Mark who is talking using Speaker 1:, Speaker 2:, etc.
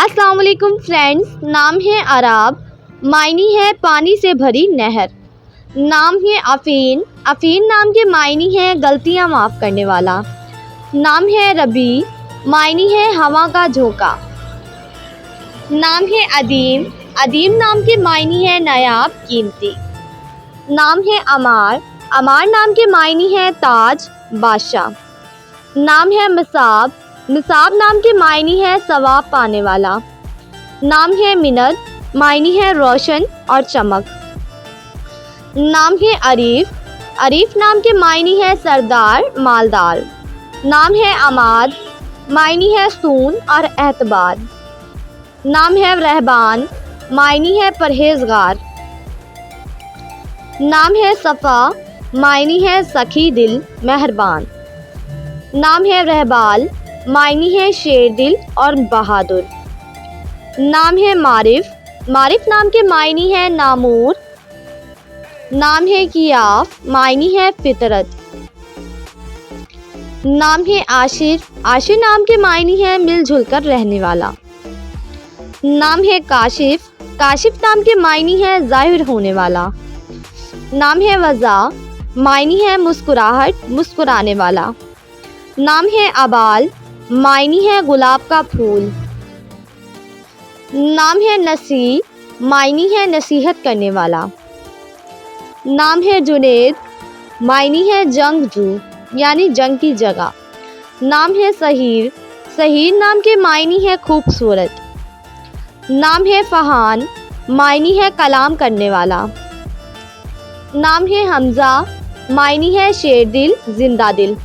Speaker 1: अस्सलाम वालेकुम फ्रेंड्स। नाम है अराब, मायनी है पानी से भरी नहर। नाम है अफ़ीन, अफ़ीन नाम के मायनी है गलतियाँ माफ़ करने वाला। नाम है रबी, मायनी है हवा का झोंका। नाम है अदीम, अदीम नाम के मायनी है नायाब कीमती। नाम है अमार, अमार नाम के मायनी है ताज बादशाह। नाम है मिसाब, मिसाब नाम के मायनी है सवाब पाने वाला। नाम है मिनत, मायनी है रोशन और चमक। नाम है अरीफ, अरीफ नाम के मायनी है सरदार मालदार। नाम है अमाद, मायनी है सून और एतबार। नाम है रहबान, मायनी है परहेजगार। नाम है सफ़ा, मायनी है सखी दिल मेहरबान। नाम है रहबाल, मायनी है शेर दिल और बहादुर। नाम है मारिफ, मारिफ नाम के मायनी है नामूर। नाम है कियाफ, मायनी है फितरत। नाम है आशिर, आशिर नाम के मायनी है मिलजुल कर रहने वाला। नाम है काशिफ, काशिफ नाम के मायनी है जाहिर होने वाला। नाम है वज़ा, मायनी है मुस्कुराहट मुस्कुराने वाला। नाम है अबाल, मायनी है गुलाब का फूल। नाम है नसी, मायनी है नसीहत करने वाला। नाम है जुनेद, मायनी है जंगजू यानी जंग की जगह। नाम है सहीर, सहीर नाम के मायनी है खूबसूरत। नाम है फ़हान, मायनी है कलाम करने वाला। नाम है हमज़ा, मायनी है शेर दिल जिंदा दिल।